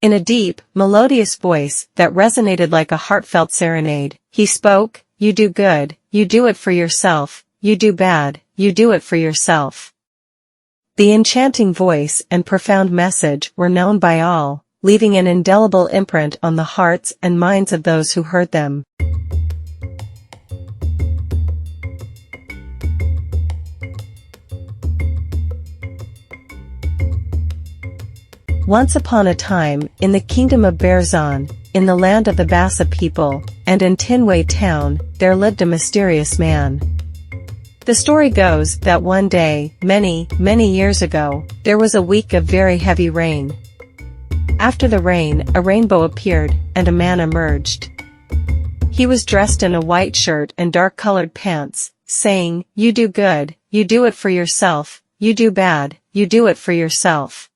In a deep, melodious voice that resonated like a heartfelt serenade, he spoke, "You do good, you do it for yourself, you do bad, you do it for yourself." The enchanting voice and profound message were known by all, leaving an indelible imprint on the hearts and minds of those who heard them. Once upon a time, in the kingdom of Berzon, in the land of the Bassa people, and in Tinway town, there lived a mysterious man. The story goes that one day, many years ago, there was a week of very heavy rain. After the rain, a rainbow appeared, and a man emerged. He was dressed in a white shirt and dark-colored pants, saying, "You do good, you do it for yourself, you do bad, you do it for yourself."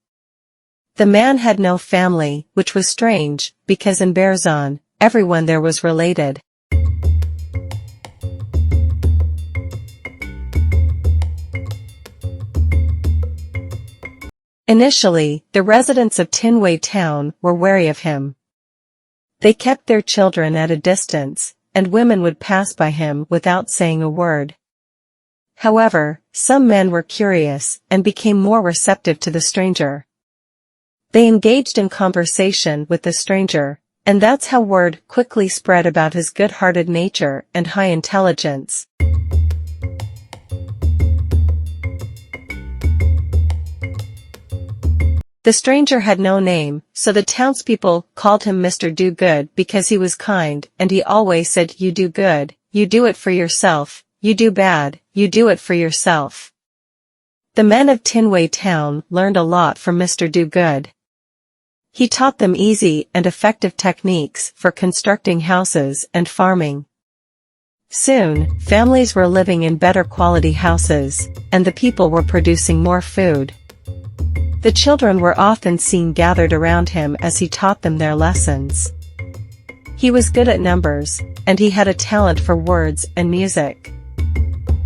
The man had no family, which was strange, because in Berzon, everyone there was related. Initially, the residents of Tinway town were wary of him. They kept their children at a distance, and women would pass by him without saying a word. However, some men were curious and became more receptive to the stranger. They engaged in conversation with the stranger, and that's how word quickly spread about his good-hearted nature and high intelligence. The stranger had no name, so the townspeople called him Mr. Do-Good because he was kind, and he always said, "You do good, you do it for yourself, you do bad, you do it for yourself." The men of Tinway town learned a lot from Mr. Do-Good. He taught them easy and effective techniques for constructing houses and farming. Soon, families were living in better quality houses, and the people were producing more food. The children were often seen gathered around him as he taught them their lessons. He was good at numbers, and he had a talent for words and music.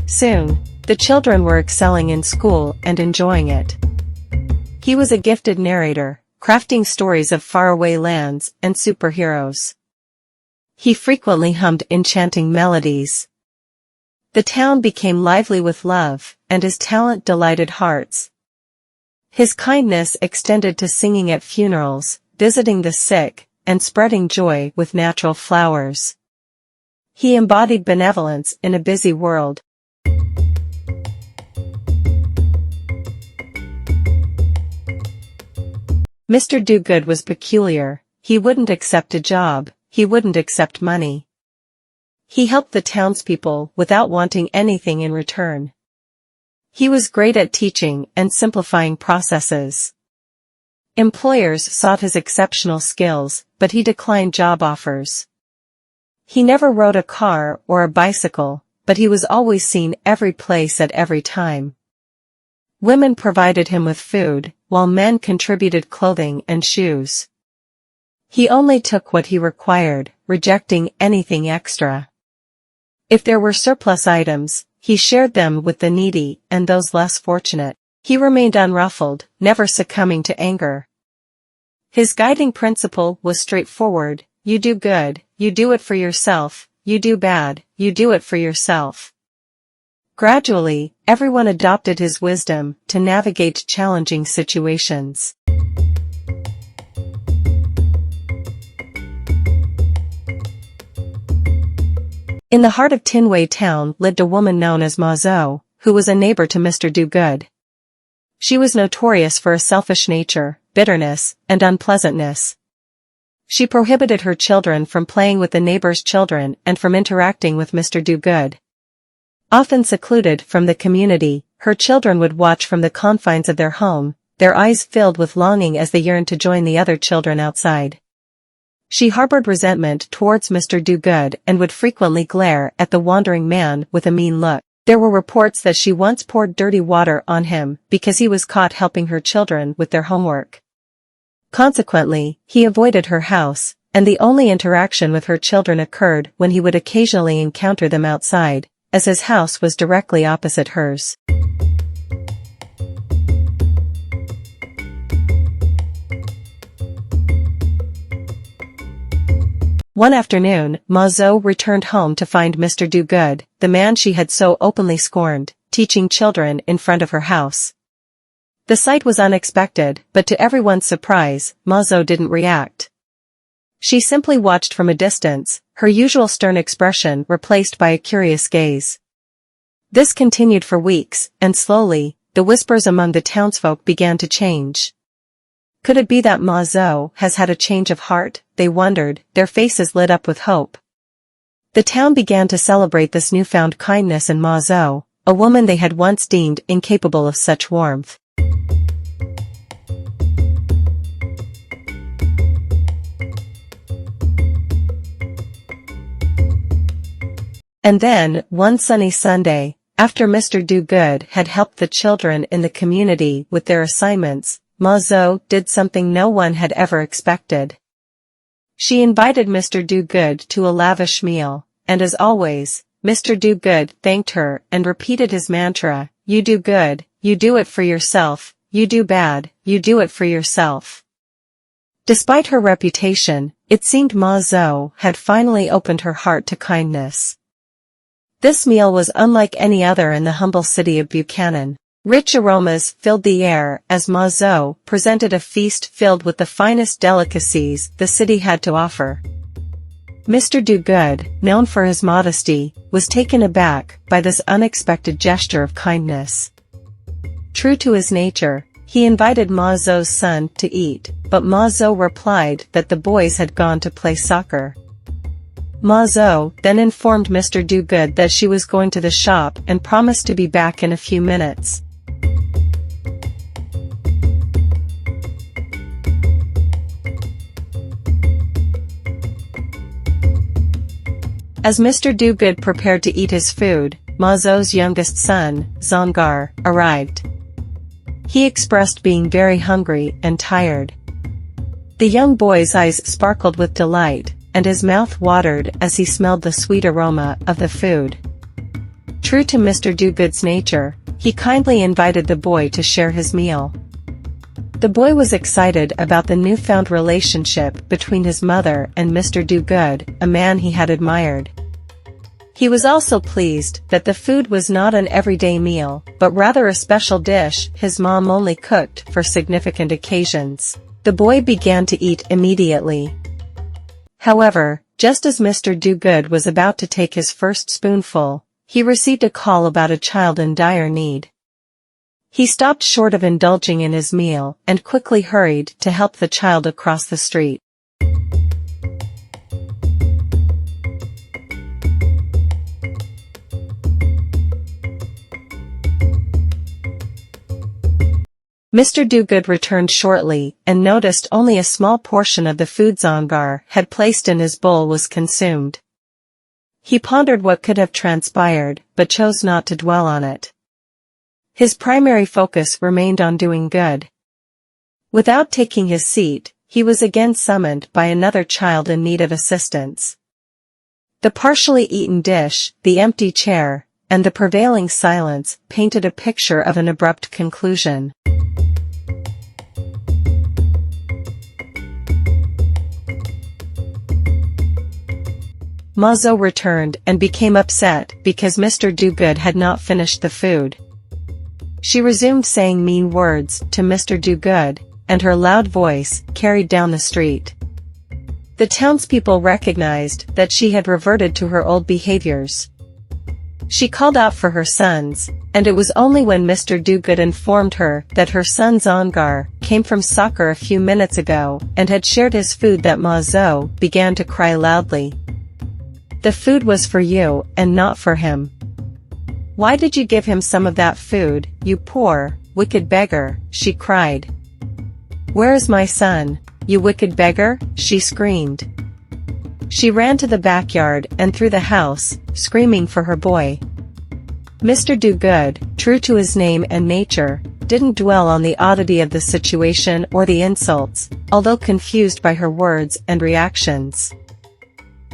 Soon, the children were excelling in school and enjoying it. He was a gifted narrator, crafting stories of faraway lands and superheroes. He frequently hummed enchanting melodies. The town became lively with love, and his talent delighted hearts. His kindness extended to singing at funerals, visiting the sick, and spreading joy with natural flowers. He embodied benevolence in a busy world. Mr. Do-Good was peculiar. He wouldn't accept a job, he wouldn't accept money. He helped the townspeople without wanting anything in return. He was great at teaching and simplifying processes. Employers sought his exceptional skills, but he declined job offers. He never rode a car or a bicycle, but he was always seen every place at every time. Women provided him with food, while men contributed clothing and shoes. He only took what he required, rejecting anything extra. If there were surplus items, he shared them with the needy and those less fortunate. He remained unruffled, never succumbing to anger. His guiding principle was straightforward: you do good, you do it for yourself, you do bad, you do it for yourself. Gradually, everyone adopted his wisdom to navigate challenging situations. In the heart of Tinway town lived a woman known as Ma Zoe, who was a neighbor to Mr. Do-Good. She was notorious for a selfish nature, bitterness, and unpleasantness. She prohibited her children from playing with the neighbors' children and from interacting with Mr. Do-Good. Often secluded from the community, her children would watch from the confines of their home, their eyes filled with longing as they yearned to join the other children outside. She harbored resentment towards Mr. Do-Good and would frequently glare at the wandering man with a mean look. There were reports that she once poured dirty water on him because he was caught helping her children with their homework. Consequently, he avoided her house, and the only interaction with her children occurred when he would occasionally encounter them outside, as his house was directly opposite hers. One afternoon, Ma Zoe returned home to find Mr. Do-Good, the man she had so openly scorned, teaching children in front of her house. The sight was unexpected, but to everyone's surprise, Ma Zoe didn't react. She simply watched from a distance, her usual stern expression replaced by a curious gaze. This continued for weeks, and slowly, the whispers among the townsfolk began to change. Could it be that Ma Zoe has had a change of heart? They wondered, their faces lit up with hope. The town began to celebrate this newfound kindness in Ma Zoe, a woman they had once deemed incapable of such warmth. And then, one sunny Sunday, after Mr. Do-Good had helped the children in the community with their assignments, Ma Zoe did something no one had ever expected. She invited Mr. Do-Good to a lavish meal, and as always, Mr. Do-Good thanked her and repeated his mantra, "You do good, you do it for yourself, you do bad, you do it for yourself." Despite her reputation, it seemed Ma Zoe had finally opened her heart to kindness. This meal was unlike any other in the humble city of Buchanan. Rich aromas filled the air as Ma Zoe presented a feast filled with the finest delicacies the city had to offer. Mr. Do-Good, known for his modesty, was taken aback by this unexpected gesture of kindness. True to his nature, he invited Ma Zoe's son to eat, but Ma Zoe replied that the boys had gone to play soccer. Ma Zoe then informed Mr. Do-Good that she was going to the shop and promised to be back in a few minutes. As Mr. Do-Good prepared to eat his food, Ma Zoe's youngest son, Zongar, arrived. He expressed being very hungry and tired. The young boy's eyes sparkled with delight, and his mouth watered as he smelled the sweet aroma of the food. True to Mr. Do-Good's nature, he kindly invited the boy to share his meal. The boy was excited about the newfound relationship between his mother and Mr. Do-Good, a man he had admired. He was also pleased that the food was not an everyday meal, but rather a special dish his mom only cooked for significant occasions. The boy began to eat immediately. However, just as Mr. Do-Good was about to take his first spoonful, he received a call about a child in dire need. He stopped short of indulging in his meal and quickly hurried to help the child across the street. Mr. Do-Good returned shortly and noticed only a small portion of the food Zongar had placed in his bowl was consumed. He pondered what could have transpired, but chose not to dwell on it. His primary focus remained on doing good. Without taking his seat, he was again summoned by another child in need of assistance. The partially eaten dish, the empty chair, and the prevailing silence painted a picture of an abrupt conclusion. Ma Zoe returned and became upset because Mr. Do-Good had not finished the food. She resumed saying mean words to Mr. Do-Good, and her loud voice carried down the street. The townspeople recognized that she had reverted to her old behaviors. She called out for her sons, and it was only when Mr. Do-Good informed her that her son Zongar came from soccer a few minutes ago and had shared his food that Ma Zoe began to cry loudly. "The food was for you and not for him. Why did you give him some of that food, you poor, wicked beggar?" she cried. "Where is my son, you wicked beggar?" she screamed. She ran to the backyard and through the house, screaming for her boy. Mr. Do-Good, true to his name and nature, didn't dwell on the oddity of the situation or the insults, although confused by her words and reactions.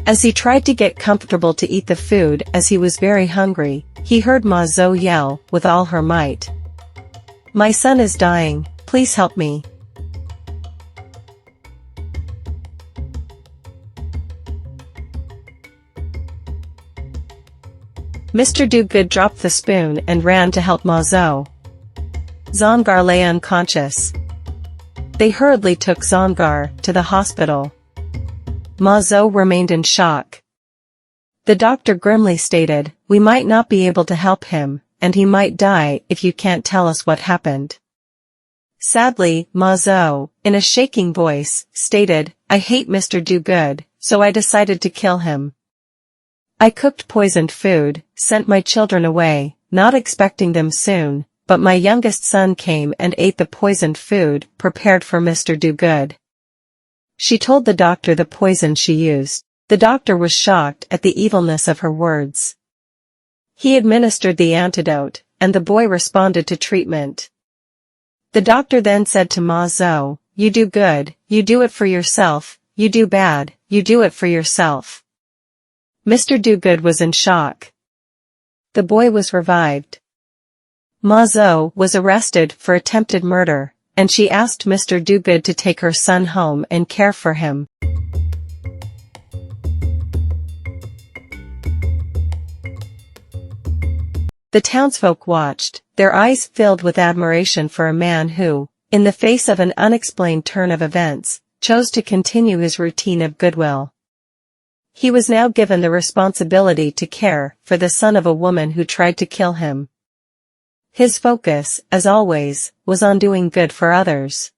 As he tried to get comfortable to eat the food as he was very hungry, he heard Ma Zoe yell with all her might. "My son is dying, please help me." Mr. Do-Good dropped the spoon and ran to help Ma Zoe. Zongar lay unconscious. They hurriedly took Zongar to the hospital. Ma Zoe remained in shock. The doctor grimly stated, "We might not be able to help him, and he might die if you can't tell us what happened." Sadly, Ma Zoe, in a shaking voice, stated, "I hate Mr. Do-Good, so I decided to kill him. I cooked poisoned food, sent my children away, not expecting them soon, but my youngest son came and ate the poisoned food prepared for Mr. Do-Good." She told the doctor the poison she used. The doctor was shocked at the evilness of her words. He administered the antidote, and the boy responded to treatment. The doctor then said to Ma Zoe, "You do good, you do it for yourself, you do bad, you do it for yourself." Mr. Do-Good was in shock. The boy was revived. Ma Zoe was arrested for attempted murder, and she asked Mr. Do-Good to take her son home and care for him. The townsfolk watched, their eyes filled with admiration for a man who, in the face of an unexplained turn of events, chose to continue his routine of goodwill. He was now given the responsibility to care for the son of a woman who tried to kill him. His focus, as always, was on doing good for others.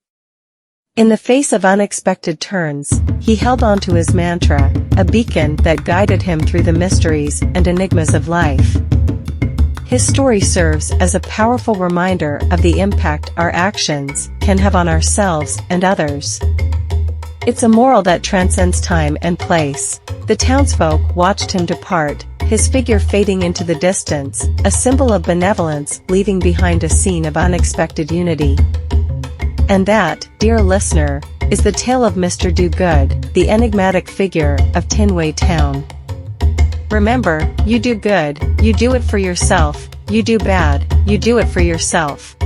In the face of unexpected turns, he held on to his mantra, a beacon that guided him through the mysteries and enigmas of life. His story serves as a powerful reminder of the impact our actions can have on ourselves and others. It's a moral that transcends time and place. The townsfolk watched him depart, his figure fading into the distance, a symbol of benevolence leaving behind a scene of unexpected unity. And that, dear listener, is the tale of Mr. Do-Good, the enigmatic figure of Tinway Town. Remember, you do good, you do it for yourself, you do bad, you do it for yourself.